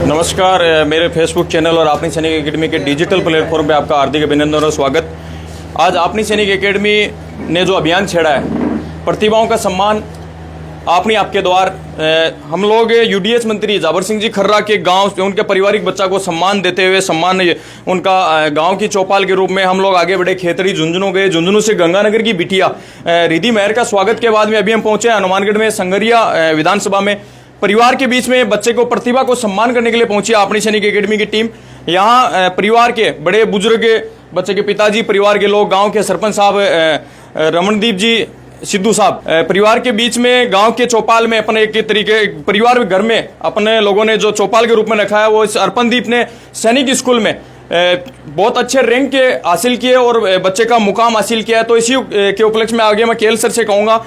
नमस्कार, मेरे Facebook channel और आपनी सैनिक एकेडमी के डिजिटल प्लेटफॉर्म पे आपका हार्दिक अभिनंदन और स्वागत। आज आपनी सैनिक एकेडमी ने जो अभियान छेड़ा है प्रतिभाओं का सम्मान आपनी आपके द्वार, हम लोग यूडीएच मंत्री जाबर सिंह जी खर्रा के गांव उनके पारिवारिक बच्चा को सम्मान देते हुए उनका गांव की चौपाल के रूप में हम लोग आगे बढ़े। खेतरी झुंझुनू गए, झुंझुनू से गंगानगर की बिटिया रिद्धि मेहर का स्वागत के बाद में अभी हम पहुंचे हनुमानगढ़ में संगरिया विधानसभा में। परिवार के बीच में बच्चे को प्रतिभा को सम्मान करने के लिए पहुंची आपनी सैनिक एकेडमी की टीम। यहाँ परिवार के बड़े बुजुर्ग, बच्चे के पिताजी, परिवार के लोग, गांव के सरपंच साहब रमनदीप जी, सिद्धू साहब, परिवार के बीच में गांव के चौपाल में अपने एक तरीके परिवार घर में अपने लोगों ने जो चौपाल के रूप में रखा है वो इस अर्पणदीप ने सैनिक स्कूल में बहुत अच्छे रैंक के हासिल किए और बच्चे का मुकाम हासिल किया है। तो इसी के उपलक्ष्य में आगे मैं केएल सर से कहूँगा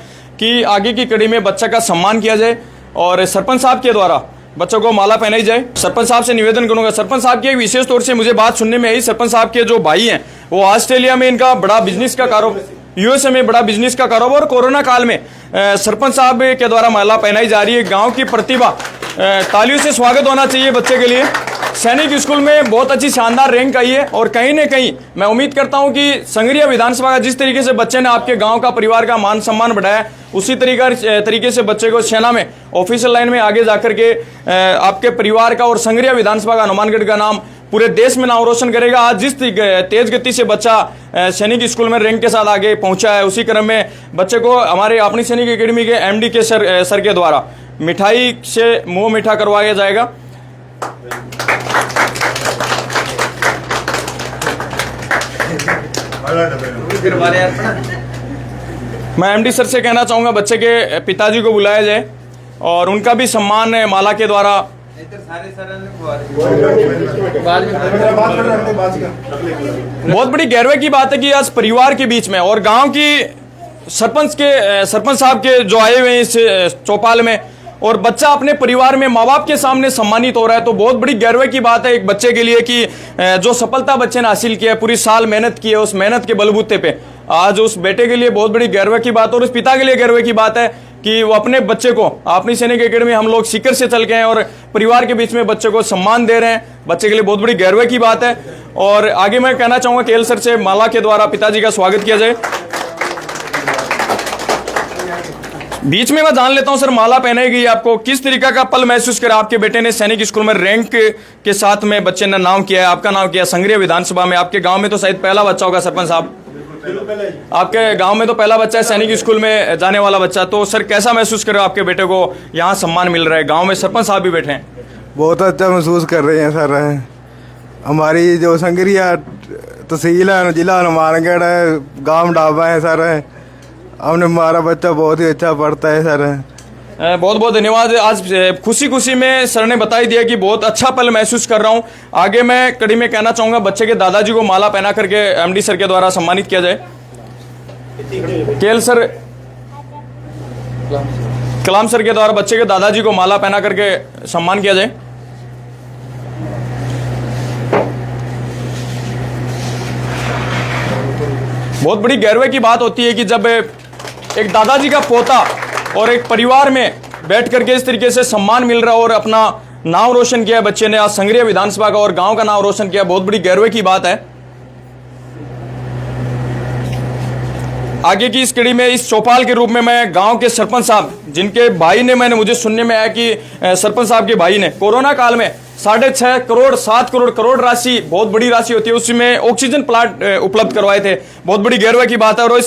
कि आगे की कड़ी में बच्चा का सम्मान किया जाए और सरपंच साहब के द्वारा बच्चों को माला पहनाई जाए। सरपंच साहब से निवेदन करूंगा, सरपंच साहब की विशेष तौर से मुझे बात सुनने में आई, सरपंच साहब के जो भाई हैं वो ऑस्ट्रेलिया में इनका बड़ा बिजनेस का कारोबार, यूएसए में बड़ा बिजनेस का कारोबार, और कोरोना काल में सरपंच साहब के द्वारा माला पहनाई जा रही है। गांव की प्रतिभा, तालियों से स्वागत होना चाहिए बच्चे के लिए। सैनिक स्कूल में बहुत अच्छी शानदार रैंक आई है और कहीं न कहीं मैं उम्मीद करता हूं कि संगरिया विधानसभा का जिस तरीके से बच्चे ने आपके गांव का, परिवार का मान सम्मान बढ़ाया, उसी तरीके से बच्चे को सेना में ऑफिशियल लाइन में आगे जाकर के आपके परिवार का और संगरिया विधानसभा का, हनुमानगढ़ का नाम पूरे देश में नाम रोशन करेगा। आज जिस तेज गति से बच्चा सैनिक स्कूल में रैंक के साथ आगे पहुंचा है, उसी क्रम में बच्चे को हमारे अपनी सैनिक एकेडमी के एमडी के सर के द्वारा मिठाई से मुंह मीठा करवाया जाएगा। मैं एमडी सर से कहना चाहूंगा बच्चे के पिताजी को बुलाया जाए और उनका भी सम्मान माला के द्वारा। बहुत बड़ी गौरव की बात है कि आज परिवार के बीच में और गांव की सरपंच साहब के जो आए हुए हैं इस चौपाल में, और बच्चा अपने परिवार में माँ बाप के सामने सम्मानित हो रहा है, तो बहुत बड़ी गौरव की बात है एक बच्चे के लिए कि जो सफलता बच्चे ने हासिल की है, पूरी साल मेहनत की है, उस मेहनत के बलबूते पे आज उस बेटे के लिए बहुत बड़ी गौरव की बात, और उस पिता के लिए गौरव की बात है कि वो अपने बच्चे को अपनी सैनिक एकेडमी हम लोग सीकर से चल के हैं और परिवार के बीच में बच्चे को सम्मान दे रहे हैं। बच्चे के लिए बहुत बड़ी गौरव की बात है। और आगे मैं कहना चाहूंगा केएल सर से माला के द्वारा पिताजी का स्वागत किया जाए। बीच में मैं जान लेता हूं सर, माला पहनाई गई, आपको किस तरीका का पल महसूस करा? आपके बेटे ने सैनिक स्कूल में रैंक के साथ में बच्चे ने नाम किया है, आपका नाम किया संगरिया विधानसभा में। आपके गांव में तो शायद पहला बच्चा होगा सरपंच साहब, आपके गांव में तो पहला बच्चा है सैनिक स्कूल में जाने वाला बच्चा। तो सर कैसा महसूस कर रहे हो, आपके बेटे को यहाँ सम्मान मिल रहा है, गाँव में सरपंच साहब भी बैठे हैं? बहुत अच्छा महसूस कर रहे हैं सर। हमारी जो संगरिया तहसील है, जिला हनुमानगढ़ है, गांव डाबा है सर, हमने हमारा बच्चा बहुत ही अच्छा पढ़ता है सर। बहुत बहुत धन्यवाद। आज खुशी में सर ने बता ही दिया कि बहुत अच्छा पल महसूस कर रहा हूं। आगे मैं कड़ी में कहना चाहूंगा बच्चे के दादाजी को माला पहना करके एमडी सर के द्वारा सम्मानित किया जाए। केएल सर, कलाम सर के द्वारा बच्चे के दादाजी को माला पहना करके सम्मान किया जाए। बहुत बड़ी गौरव की बात होती है कि जब एक दादाजी का पोता और एक परिवार में बैठ करके इस तरीके से सम्मान मिल रहा है और अपना नाम रोशन किया है बच्चे ने, आज संगरिया विधानसभा का और गांव का नाम रोशन किया, बहुत बड़ी गौरव की बात है। आगे की इस कड़ी में इस चौपाल के रूप में मैं गांव के सरपंच साहब, जिनके भाई ने, मुझे सुनने में आया कि सरपंच साहब के भाई ने कोरोना काल में 6.5 करोड़ 7 करोड़ राशि, बहुत बड़ी राशि होती है, उसमें ऑक्सीजन प्लांट उपलब्ध करवाए थे। बहुत बड़ी गौरव की बात है। और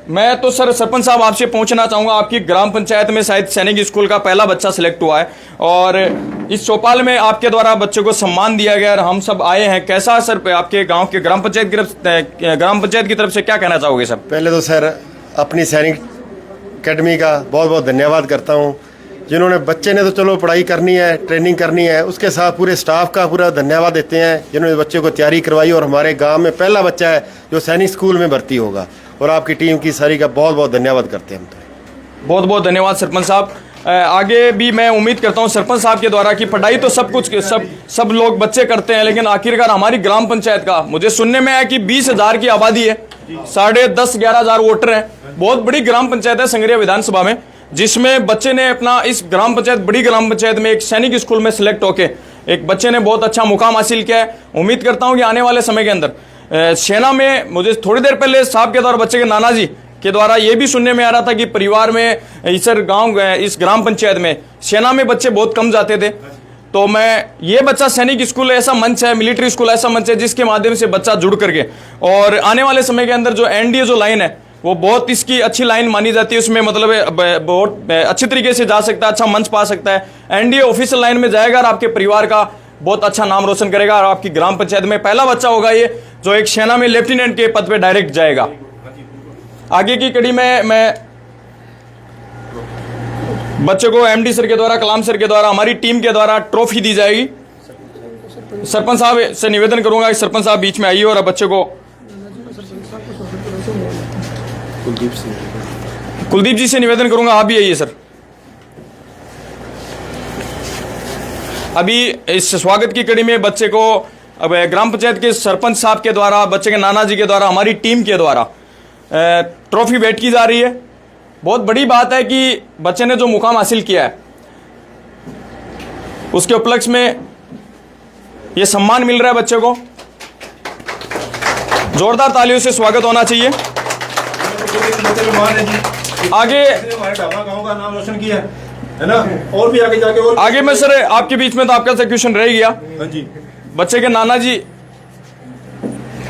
मैं तो सर सरपंच साहब आपसे पूछना चाहूंगा, आपकी ग्राम पंचायत में शायद सैनिक स्कूल का पहला बच्चा सिलेक्ट हुआ है और इस चौपाल में आपके द्वारा बच्चे को सम्मान दिया गया और हम सब आए हैं, कैसा सर आपके गांव के ग्राम पंचायत की तरफ से क्या कहना चाहोगे सर? पहले तो सर अपनी सैनिक एकेडमी का बहुत बहुत धन्यवाद करता हूँ, जिन्होंने बच्चे ने तो चलो पढ़ाई करनी है, ट्रेनिंग करनी है, उसके साथ पूरे स्टाफ का पूरा धन्यवाद देते हैं जिन्होंने बच्चे को तैयारी करवाई और हमारे गांव में पहला बच्चा है जो सैनिक स्कूल में भर्ती होगा, और आपकी टीम की सारी का बहुत बहुत धन्यवाद करते हैं हम तो। बहुत बहुत धन्यवाद सरपंच साहब। आगे भी मैं उम्मीद करता हूं सरपंच साहब के द्वारा कि पढ़ाई तो सब लोग बच्चे करते हैं, लेकिन आखिरकार हमारी ग्राम पंचायत का मुझे सुनने में आया कि 20,000 की आबादी है, 10,500-11,000 वोटर हैं, बहुत बड़ी ग्राम पंचायत है संगरिया विधानसभा में, जिसमें बच्चे ने अपना इस ग्राम पंचायत, बड़ी ग्राम पंचायत में एक सैनिक स्कूल में सिलेक्ट होके एक बच्चे ने बहुत अच्छा मुकाम हासिल किया है। उम्मीद करता हूं कि आने वाले समय के अंदर सेना में, मुझे थोड़ी देर पहले साहब के द्वारा बच्चे के नाना जी के द्वारा ये भी सुनने में आ रहा था कि परिवार में इस गांव, इस ग्राम पंचायत में सेना में बच्चे बहुत कम जाते थे। तो मैं ये बच्चा सैनिक स्कूल ऐसा मंच है, मिलिट्री स्कूल ऐसा मंच है जिसके माध्यम से बच्चा जुड़ करके और आने वाले समय के अंदर जो एनडीए जो लाइन है वो बहुत इसकी अच्छी लाइन मानी जाती है। उसमें मतलब बहुत अच्छी तरीके से जा सकता है, अच्छा मंच पा सकता है। एनडीए ऑफिशियल लाइन में जाएगा और आपके परिवार का बहुत अच्छा नाम रोशन करेगा और आपकी ग्राम पंचायत में पहला बच्चा होगा ये जो एक सेना में लेफ्टिनेंट के पद पे डायरेक्ट जाएगा। आगे की कड़ी में मैं बच्चे को एमडी सर के द्वारा, कलाम सर के द्वारा, हमारी टीम के द्वारा ट्रॉफी दी जाएगी। सरपंच साहब से निवेदन करूंगा कि सरपंच साहब बीच में आइए और बच्चे को कुलदीप जी से निवेदन करूंगा, आप भी आइए सर। अभी इस स्वागत की कड़ी में बच्चे को अब ग्राम पंचायत के सरपंच साहब के द्वारा, बच्चे के नाना जी के द्वारा, हमारी टीम के द्वारा ट्रॉफी भेंट की जा रही है। बहुत बड़ी बात है कि बच्चे ने जो मुकाम हासिल किया है उसके उपलक्ष्य में यह सम्मान मिल रहा है बच्चे को। जोरदार तालियों से स्वागत होना चाहिए। आगे गांव का नाम रोशन किया है ना, और भी आगे जाके और आगे में सर आपके बीच में तो आपका से क्वेश्चन रह गया। हाँ जी, बच्चे के नाना जी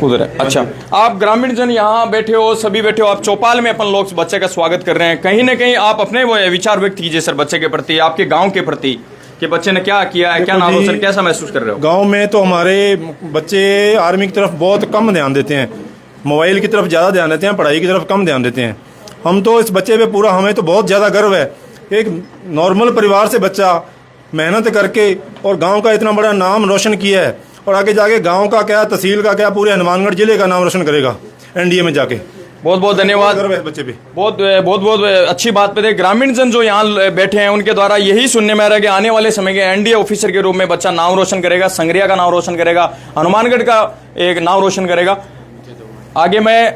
उधर है। अच्छा, आप ग्रामीण जन यहाँ बैठे हो, सभी बैठे हो, आप चौपाल में अपन लोग बच्चे का स्वागत कर रहे हैं। कहीं ना कहीं आप अपने वो विचार व्यक्त कीजिए सर बच्चे के प्रति, आपके गांव के प्रति, कि बच्चे ने क्या किया है, क्या नाम रोशन, कैसा महसूस कर रहे हो? गांव में तो हमारे बच्चे आर्मी की तरफ बहुत कम ध्यान देते हैं, मोबाइल की तरफ ज़्यादा ध्यान देते हैं, पढ़ाई की तरफ कम ध्यान देते हैं। हम तो इस बच्चे पे पूरा, हमें तो बहुत ज़्यादा गर्व है। एक नॉर्मल परिवार से बच्चा मेहनत करके और गांव का इतना बड़ा नाम रोशन किया है और आगे जाके गांव का क्या, तहसील का क्या, पूरे हनुमानगढ़ जिले का नाम रोशन करेगा एनडीए में जाके। बहुत बहुत धन्यवाद। गर्व है बच्चे पे। बहुत अच्छी बात पे ग्रामीण जन जो यहाँ बैठे हैं उनके द्वारा यही सुनने में आ रहा है कि आने वाले समय के एनडीए ऑफिसर के रूप में बच्चा नाम रोशन करेगा, संग्रिया का नाम रोशन करेगा, हनुमानगढ़ का एक नाम रोशन करेगा। आगे मैं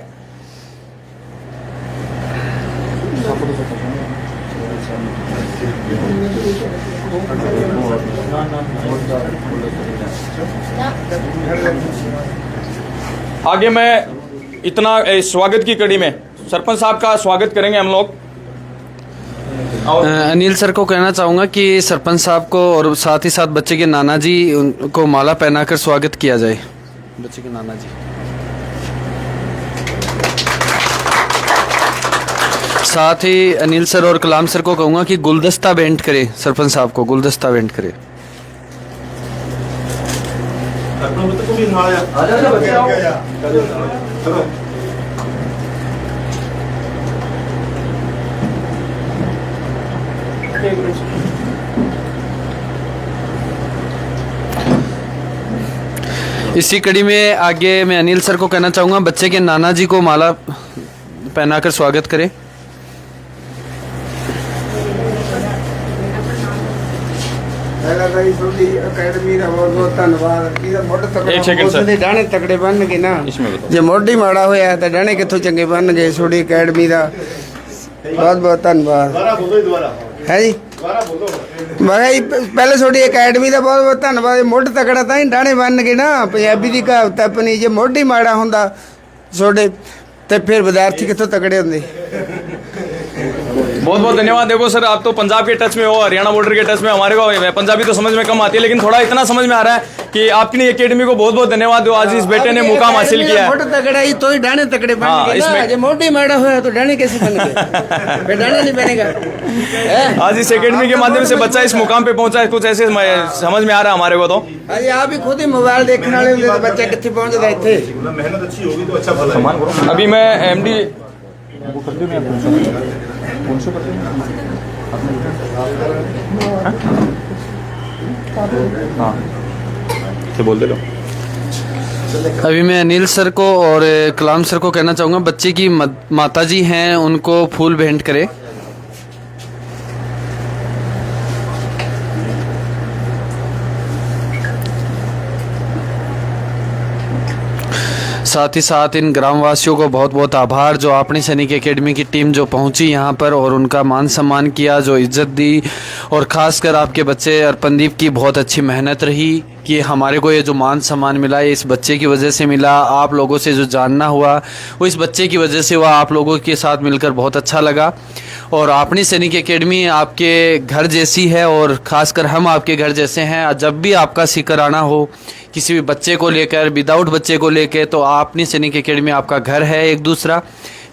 इतना स्वागत की कड़ी में सरपंच साहब का स्वागत करेंगे हम लोग। अनिल सर को कहना चाहूँगा कि सरपंच साहब को और साथ ही साथ बच्चे के नाना जी को माला पहनाकर स्वागत किया जाए। बच्चे के नाना जी, साथ ही अनिल सर और कलाम सर को कहूँगा कि गुलदस्ता भेंट करे, सरपंच साहब को गुलदस्ता भेंट करे। इसी कड़ी में आगे मैं अनिल सर को कहना चाहूँगा बच्चे के नाना जी को माला पहनाकर स्वागत करें। एक सेकंड सर, डाणे तगड़े बन गए ना, इसमें बताओ। जे मोढ़ी माड़ा होया तो डाणे कितों चंगे बन गए। सोडी अकेडमी का बहुत बहुत धन्यवाद है जी। भाई पहले सोडी अकेडमी का बहुत बहुत धन्यवाद। मुढ़ तगड़ा था डाणे बन गए ना, पंजाबी की कहावत अपनी, जे मोढ़ी माड़ा होंदा सोडे तो फिर विद्यार्थी कितों तगड़े होंदे। बहुत बहुत धन्यवाद। देखो सर, आप तो पंजाब के टच में हो, हरियाणा बॉर्डर के टच में, हमारे को पंजाबी तो समझ में कम आती है, लेकिन थोड़ा इतना समझ में आ रहा है कि आपकी एकेडमी को बहुत बहुत धन्यवाद दो। आज इस बेटे ने मुकाम हासिल किया है। मोढ़ तगड़ा ही तो ही डाणे तगड़े बन हाँ, गए ना, इसमें- जे मोढ़ी माड़ा होया तो डाणे कैसे बन गए? फिर डाणे नहीं बनेगा। आज इस एकेडमी के माध्यम से बच्चा इस मुकाम पे पहुंचा है, कुछ ऐसे समझ में आ रहा है हमारे को। तो अरे आप भी खुद ही मोबाइल देखने वाले होंगे तो बच्चा कितने पहुंचता है इतने। मेहनत अच्छी होगी तो अच्छा फल है। अभी मैं एमडी बोल दे लो। अभी मैं अनिल सर को और कलाम सर को कहना चाहूँगा बच्चे की माता जी हैं उनको फूल भेंट करें। साथ ही साथ इन ग्रामवासियों को बहुत बहुत आभार जो अपनी सैनिक एकेडमी की टीम जो पहुंची यहाँ पर और उनका मान सम्मान किया, जो इज्जत दी। और ख़ासकर आपके बच्चे अर्पणदीप की बहुत अच्छी मेहनत रही कि हमारे को ये जो मान सम्मान मिला ये इस बच्चे की वजह से मिला। आप लोगों से जो जानना हुआ वो इस बच्चे की वजह से हुआ। आप लोगों के साथ मिलकर बहुत अच्छा लगा। और अपनी सैनिक एकेडमी आपके घर जैसी है और ख़ासकर हम आपके घर जैसे हैं। जब भी आपका सीकर आना हो किसी भी बच्चे को लेकर, विदाउट बच्चे को लेकर, तो अपनी सैनिक एकेडमी आपका घर है एक दूसरा।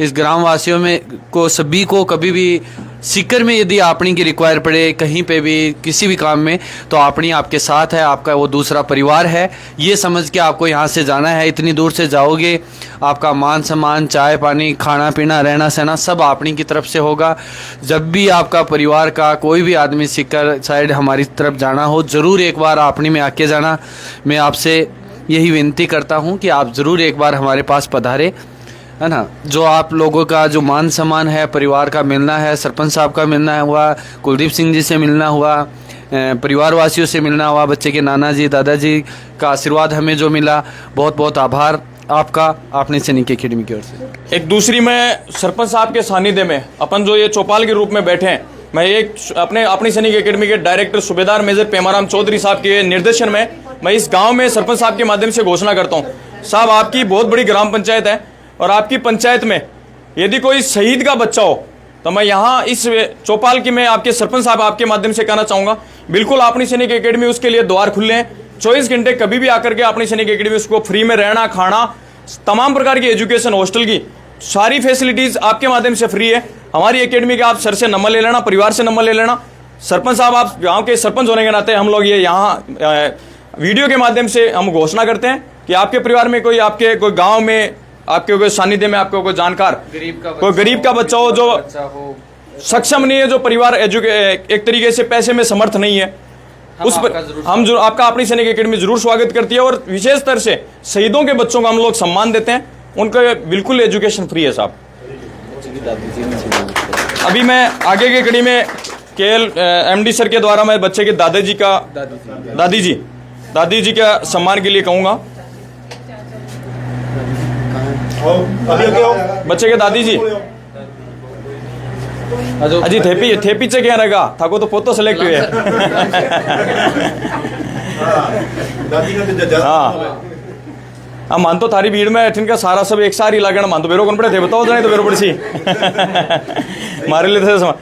इस ग्रामवासियों में को सभी को कभी भी सीकर में यदि आपनी की रिक्वायर पड़े कहीं पे भी किसी भी काम में तो आपनी आपके साथ है, आपका वो दूसरा परिवार है। ये समझ के आपको यहाँ से जाना है। इतनी दूर से जाओगे, आपका मान सम्मान, चाय पानी, खाना पीना, रहना सहना सब आपनी की तरफ से होगा। जब भी आपका परिवार का कोई भी आदमी सीकर साइड हमारी तरफ जाना हो, ज़रूर एक बार आपनी में आके जाना। मैं आपसे यही विनती करता हूँ कि आप ज़रूर एक बार हमारे पास पधारें, है ना। जो आप लोगों का जो मान सम्मान है, परिवार का मिलना है, सरपंच साहब का मिलना हुआ, कुलदीप सिंह जी से मिलना हुआ, परिवार वासियों से मिलना हुआ, बच्चे के नाना जी दादाजी का आशीर्वाद हमें जो मिला, बहुत बहुत आभार आपका अपनी सैनिक एकेडमी की ओर से। एक दूसरी में सरपंच साहब के सानिध्य में अपन जो ये चौपाल के रूप में बैठे हैं, मैं एक अपनी सैनिक एकेडमी के डायरेक्टर सूबेदार मेजर पेमाराम चौधरी साहब के निर्देशन में मैं इस गाँव में सरपंच साहब के माध्यम से घोषणा करता हूँ। साहब, आपकी बहुत बड़ी ग्राम पंचायत है और आपकी पंचायत में यदि कोई शहीद का बच्चा हो तो मैं यहाँ इस चौपाल की मैं आपके सरपंच साहब आपके माध्यम से कहना चाहूँगा, बिल्कुल अपनी सैनिक एकेडमी उसके लिए द्वार खुले हैं। 24 घंटे कभी भी आकर के अपनी सैनिक एकेडमी उसको फ्री में रहना, खाना, तमाम प्रकार की एजुकेशन, हॉस्टल की सारी फैसिलिटीज़ आपके माध्यम से फ्री है। हमारी एकेडमी के आप सर से नंबर ले लेना, परिवार से नंबर ले लेना। सरपंच साहब, आप गाँव के सरपंच होने के नाते हम लोग ये यहाँ वीडियो के माध्यम से हम घोषणा करते हैं कि आपके परिवार में कोई, आपके कोई गाँव में, आपके कोई सानिध्य में आपको कोई जानकार कोई गरीब का बच्चा हो जो सक्षम नहीं है, जो परिवार एक तरीके से पैसे में समर्थ नहीं है, उस पर हम जो आपका अपनी सैनिक एकेडमी जरूर स्वागत करती है। और विशेष तरह से शहीदों के बच्चों को हम लोग सम्मान देते हैं, उनका बिल्कुल एजुकेशन फ्री है साहब। अभी मैं आगे की कड़ी में केएल एमडी सर के द्वारा मैं बच्चे के दादी जी का सम्मान के लिए कहूँगा। बच्चे के दादी जी अजी थेपी से क्या रहेगा थाको तो पोतो सेलेक्ट हुए हाँ मान तो थारी भीड़ में ठिन का सारा सब एक सारी लागण मान तो बेरो कौन पड़े थे बताओ जाए तो बेरो पड़ी सी मारे लिए थे।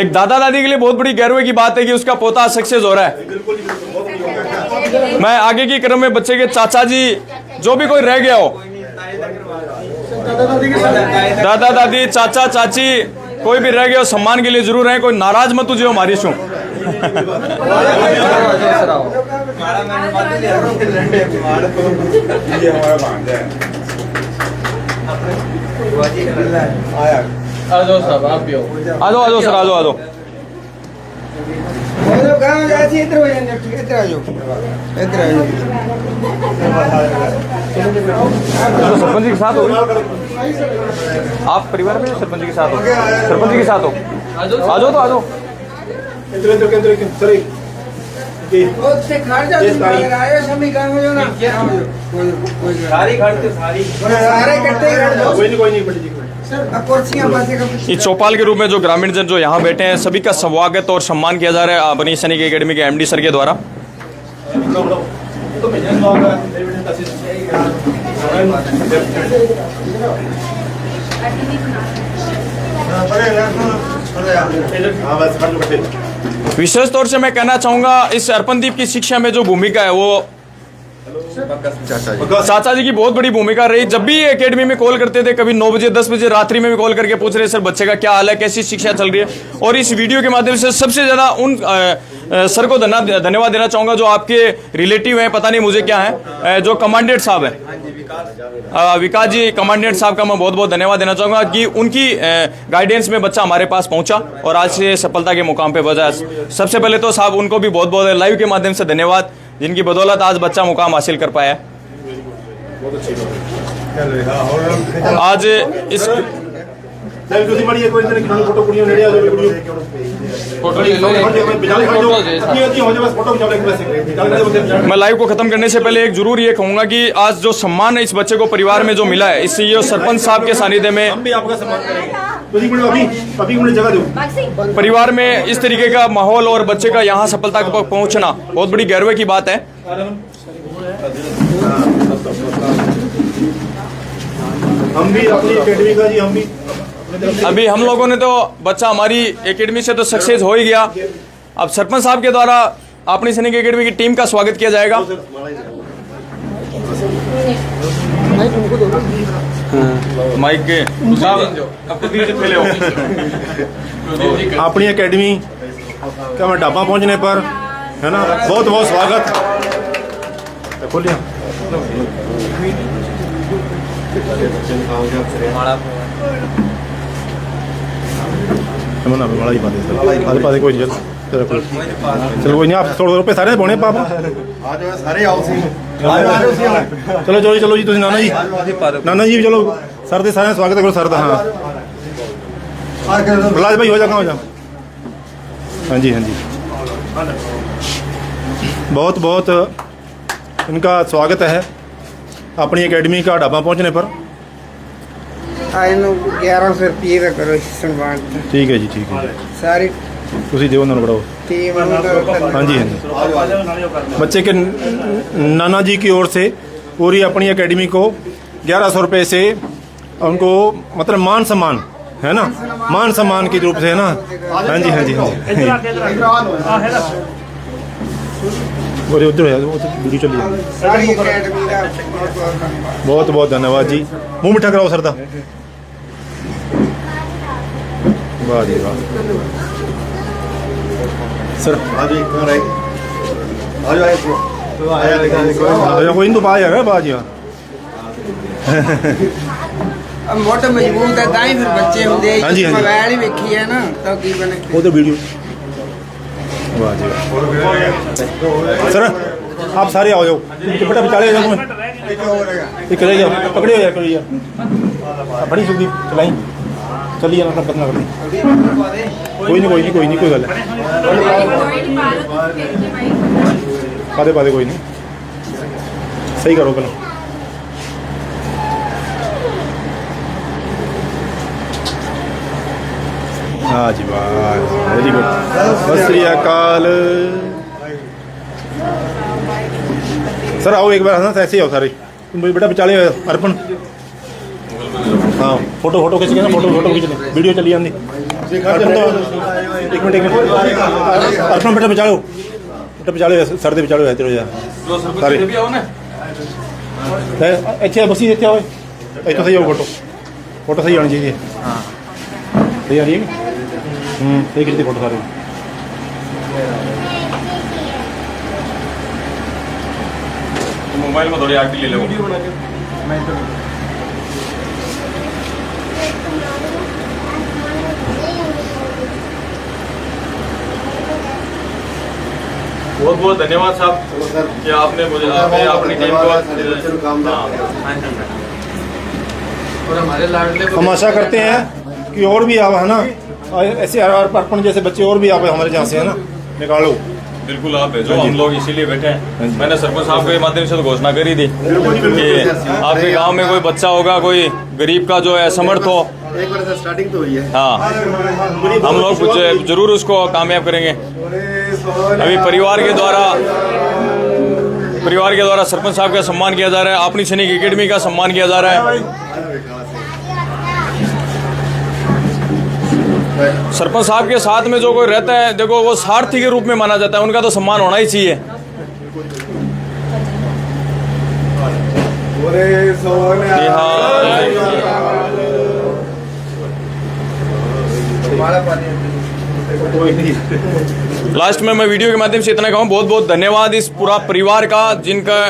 एक दादा दादी के लिए बहुत बड़ी गर्व की बात है कि उसका पोता सक्सेस हो रहा है। मैं आगे की क्रम में बच्चे के चाचा जी जो भी कोई रह गया हो, दादा दादी, चाचा चाची, कोई भी रह गया हो, सम्मान के लिए जरूर है। कोई नाराज मत तुझे हमारी शू आ जाओ साहब, आप भी आ जाओ सर, आ जाओ। सरपंच जी के साथ हो, आप परिवार में सरपंच जी के साथ हो, सरपंच जी के साथ हो, आ जाओ तो आ जाओ। इस चौपाल के रूप में जो ग्रामीण जन जो यहाँ बैठे हैं सभी का स्वागत और सम्मान किया जा रहा है अपनी सैनिक एकेडमी के एमडी सर के द्वारा। विशेष तौर से मैं कहना चाहूँगा इस अर्पणदीप की शिक्षा में जो भूमिका है वो चाचा जी की बहुत बड़ी भूमिका रही। जब भी एकेडमी में कॉल करते थे, कभी 9 बजे 10 बजे रात्रि में भी कॉल करके पूछ रहे सर बच्चे का क्या हाल है, कैसी शिक्षा चल रही है। और इस वीडियो के माध्यम से सबसे ज़्यादा उन सर को धन्यवाद देना चाहूँगा जो आपके रिलेटिव हैं, पता नहीं मुझे क्या है, जो कमांडेंट साहब हैं, विकास जी कमांडेंट साहब का मैं बहुत बहुत धन्यवाद देना चाहूँगा कि उनकी गाइडेंस में बच्चा हमारे पास पहुँचा और आज से सफलता के मुकाम पे पहुँचा। सबसे पहले तो साहब उनको भी बहुत बहुत लाइव के माध्यम से धन्यवाद, जिनकी बदौलत आज बच्चा मुकाम हासिल कर पाया। आज जब ਤੁਸੀਂ ਮੜੀ ਇੱਕ ਵਾਰੀ ਤੇ ਕਿਹਨੂੰ ਫੋਟੋ ਕੁੜੀਆਂ ਨੇੜੇ ਆ ਜਾਓ ਵੀਡੀਓ फोटो ਹੋ ਜਾਵੇ ਬਸ ਫੋਟੋ ਖਿਚਾ ਲੈ ਇੱਕ ਵੈਸੇ मैं लाइव को खत्म करने से पहले एक जरूर ये कहूंगा कि आज जो सम्मान है इस बच्चे को परिवार में जो मिला है, इससे ये सरपंच साहब के सानिध्य में हम भी आपका सम्मान करेंगे तो जी अभी मुझे जगह दो परिवार में इस तरीके का माहौल और बच्चे का यहाँ सफलता तक पहुँचना बहुत बड़ी गर्व की बात है। हम भी अपनी एकेडमी का जी हम भी अभी हम लोगों ने तो बच्चा हमारी एकेडमी से तो सक्सेस हो ही गया। अब सरपंच साहब के द्वारा अपनी सैनिक एकेडमी की टीम का स्वागत किया जाएगा। माइक के अपनी एकेडमी का मैं ढाबा पहुंचने पर है ना बहुत बहुत स्वागत खोलिए बड़ा ही बात है सर कोई नहीं चलो कोई नहीं आप थोड़े रुपए सारे बोने पाप ਸਾਰੇ ਆਓ ਸੀ चलो चलो जी चलो जी तुम नाना जी भी चलो सर दे सारे स्वागत करो सर दा हाँ प्रहलाद भाई हो जा कहाँ हो जा हाँ जी बहुत बहुत इनका स्वागत है अपनी एकेडमी का ढाबा पहुंचने पर आज ਨੂੰ 1100 ਰੁਪਏ ਦਾ ਕਰੋ ਸਨਮਾਨ ठीक है जी ठीक है ਸਾਰੀ ਤੁਸੀਂ ਦਿਓ ਉਹਨਾਂ ਨੂੰ ਬੜਾਓ ਟੀਮ ਨੂੰ हाँ जी हाँ जी बच्चे के नाना जी की ओर से पूरी अपनी एकेडमी को 1100 रुपये से उनको मतलब मान सम्मान है ना मान सम्मान के रूप से है ना हाँ जी हाँ जी हाँ जी वो उधर है वो वीडियो चली जाएगी ਸਾਰੀ ਅਕੈਡਮੀ ਦਾ ਬਹੁਤ ਬਹੁਤ ਧੰਨਵਾਦ बहुत बहुत धन्यवाद जी मुंह मिठा कराओ सर दा वाह जी वाह सर ਅਭੀ ਕੌਣ ਹੈ ਆ ਜਾਓ कोई नहीं तो पाया है बाजी अब मोटे मजबूत है ਤਾਂ ਹੀ ਫਿਰ ਬੱਚੇ ਹੁੰਦੇ ਆ हाँ जी, हाँ जी। ਮੋਬਾਈਲ ਹੀ ਵੇਖੀ ਹੈ ਨਾ ਤਾਂ ਕੀ ਬਣੇ वो तो वीडियो वाह जी वाह सर आप सारे आओ जाओ बेटा बिचारे जाओ एक रह जाओ पकड़े हो यार कोई यार बड़ी सुखदीप चलाई चलिए ना पतना कर कोई नहीं कोई गल है पादे पादे कोई नहीं सही करो पहले हाँ जी वाह वेरी गुड सत श्री अकाल सर आओ एक बार है ना ऐसे ही आओ सारे तुम बेटा बिचाले अर्पण हाँ फोटो खींच के ना फोटो खींच ले वीडियो चली जाती अर्पण तो एक मिनट अर्पण बेटा बिचालो सर दे बिचालो तेरे सारे अच्छे बसी इतने आओ इतना सही आओ फोटो सही आनी चाहिए सही आ रही है सही खींचती फोटो सारे मोबाइल में थोड़ी आगे ले लो। बहुत बहुत धन्यवाद साहब कि आपने मुझे अपनी टीम को और हमारे लाडले हम आशा करते हैं कि और भी आप है ना ऐसे अर्पण जैसे बच्चे और भी आप हमारे यहाँ से है ना निकालो बिल्कुल आप भेजो, हम लोग इसीलिए बैठे हैं। मैंने सरपंच साहब के माध्यम से तो घोषणा करी थी कि आपके गांव में कोई बच्चा होगा, कोई गरीब का जो है समर्थ हो, एक बार से स्टार्टिंग तो हुई है हाँ हम लोग कुछ जरूर उसको कामयाब करेंगे। अभी परिवार के द्वारा सरपंच साहब का सम्मान किया जा रहा है, अपनी सैनिक एकेडमी का सम्मान किया जा रहा है। सरपंच साहब के साथ में जो कोई रहता है, देखो वो सारथी के रूप में माना जाता है, उनका तो सम्मान होना ही चाहिए। लास्ट में मैं वीडियो के माध्यम से इतना कहूँ, बहुत बहुत धन्यवाद इस पूरा परिवार का जिनका